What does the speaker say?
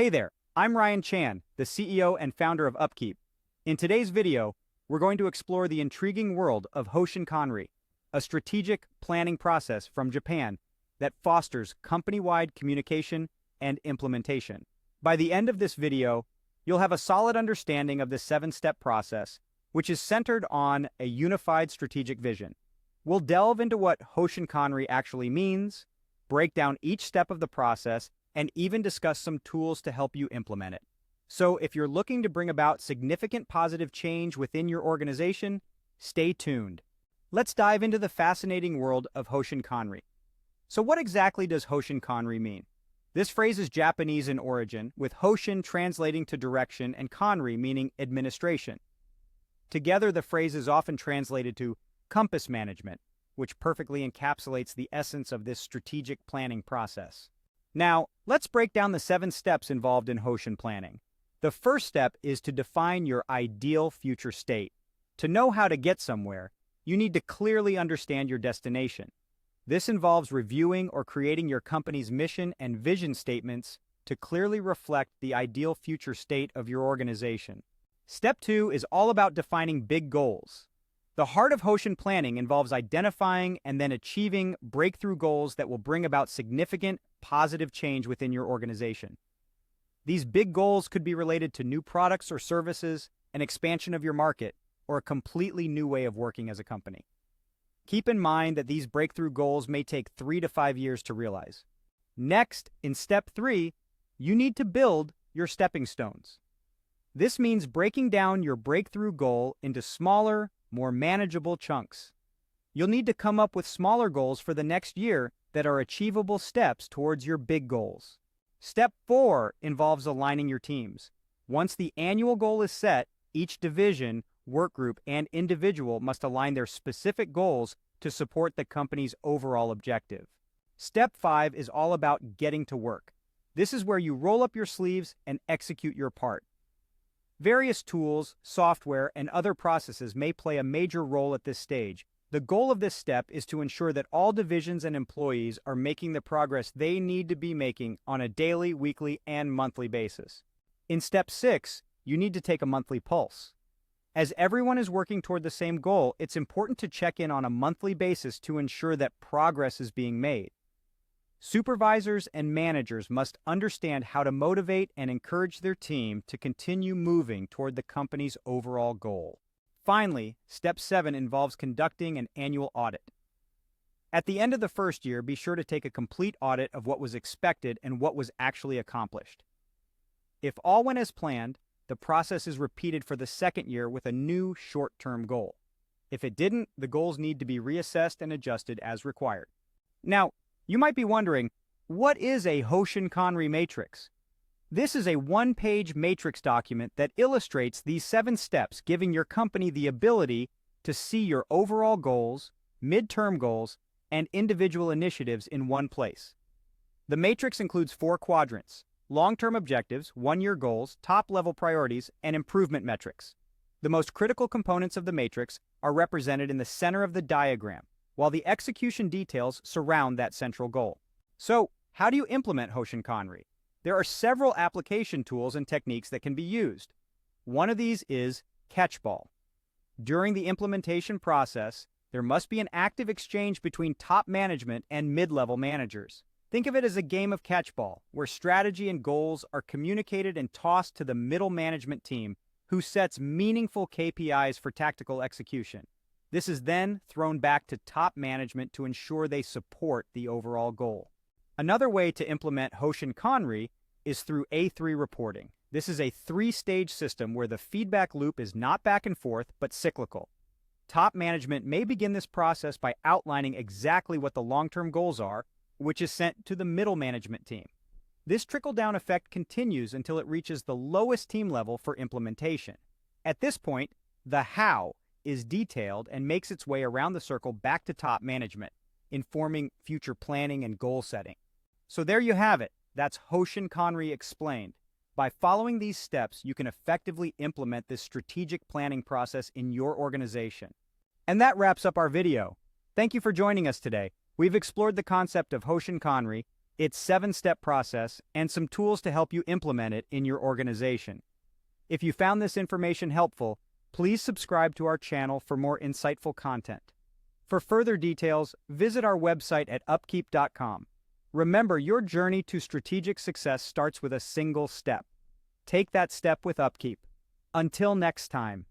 Hey there, I'm Ryan Chan, the CEO and founder of Upkeep. In today's video, we're going to explore the intriguing world of Hoshin Kanri, a strategic planning process from Japan that fosters company-wide communication and implementation. By the end of this video, you'll have a solid understanding of this 7-step process, which is centered on a unified strategic vision. We'll delve into what Hoshin Kanri actually means, break down each step of the process, and even discuss some tools to help you implement it. So if you're looking to bring about significant positive change within your organization, stay tuned. Let's dive into the fascinating world of Hoshin Kanri. So what exactly does Hoshin Kanri mean? This phrase is Japanese in origin, with Hoshin translating to direction and Kanri meaning administration. Together, the phrase is often translated to compass management, which perfectly encapsulates the essence of this strategic planning process. Now, let's break down the 7 steps involved in Hoshin planning. The first step is to define your ideal future state. To know how to get somewhere, you need to clearly understand your destination. This involves reviewing or creating your company's mission and vision statements to clearly reflect the ideal future state of your organization. Step 2 is all about defining big goals. The heart of Hoshin planning involves identifying and then achieving breakthrough goals that will bring about significant, positive change within your organization. These big goals could be related to new products or services, an expansion of your market, or a completely new way of working as a company. Keep in mind that these breakthrough goals may take 3 to 5 years to realize. Next, in step 3, you need to build your stepping stones. This means breaking down your breakthrough goal into smaller, more manageable chunks. You'll need to come up with smaller goals for the next year that are achievable steps towards your big goals. Step 4 involves aligning your teams. Once the annual goal is set, each division, work group, and individual must align their specific goals to support the company's overall objective. Step 5 is all about getting to work. This is where you roll up your sleeves and execute your part. Various tools, software, and other processes may play a major role at this stage. The goal of this step is to ensure that all divisions and employees are making the progress they need to be making on a daily, weekly, and monthly basis. In step 6, you need to take a monthly pulse. As everyone is working toward the same goal, it's important to check in on a monthly basis to ensure that progress is being made. Supervisors and managers must understand how to motivate and encourage their team to continue moving toward the company's overall goal. Finally, step 7 involves conducting an annual audit. At the end of the first year, be sure to take a complete audit of what was expected and what was actually accomplished. If all went as planned, the process is repeated for the second year with a new short-term goal. If it didn't, the goals need to be reassessed and adjusted as required. Now, you might be wondering, what is a Hoshin Kanri matrix? This is a 1-page matrix document that illustrates these 7 steps, giving your company the ability to see your overall goals, midterm goals, and individual initiatives in one place. The matrix includes 4 quadrants: long-term objectives, 1-year goals, top-level priorities, and improvement metrics. The most critical components of the matrix are represented in the center of the diagram, while the execution details surround that central goal. So, how do you implement Hoshin Kanri? There are several application tools and techniques that can be used. One of these is Catchball. During the implementation process, there must be an active exchange between top management and mid-level managers. Think of it as a game of catchball, where strategy and goals are communicated and tossed to the middle management team, who sets meaningful KPIs for tactical execution. This is then thrown back to top management to ensure they support the overall goal. Another way to implement Hoshin Kanri is through A3 reporting. This is a 3-stage system where the feedback loop is not back and forth, but cyclical. Top management may begin this process by outlining exactly what the long-term goals are, which is sent to the middle management team. This trickle-down effect continues until it reaches the lowest team level for implementation. At this point, the how is detailed and makes its way around the circle back to top management, informing future planning and goal setting. So there you have it. That's Hoshin Kanri explained. By following these steps, you can effectively implement this strategic planning process in your organization. And that wraps up our video. Thank you for joining us today. We've explored the concept of Hoshin Kanri, its 7-step process, and some tools to help you implement it in your organization. If you found this information helpful, please subscribe to our channel for more insightful content. For further details, visit our website at upkeep.com. Remember, your journey to strategic success starts with a single step. Take that step with Upkeep. Until next time.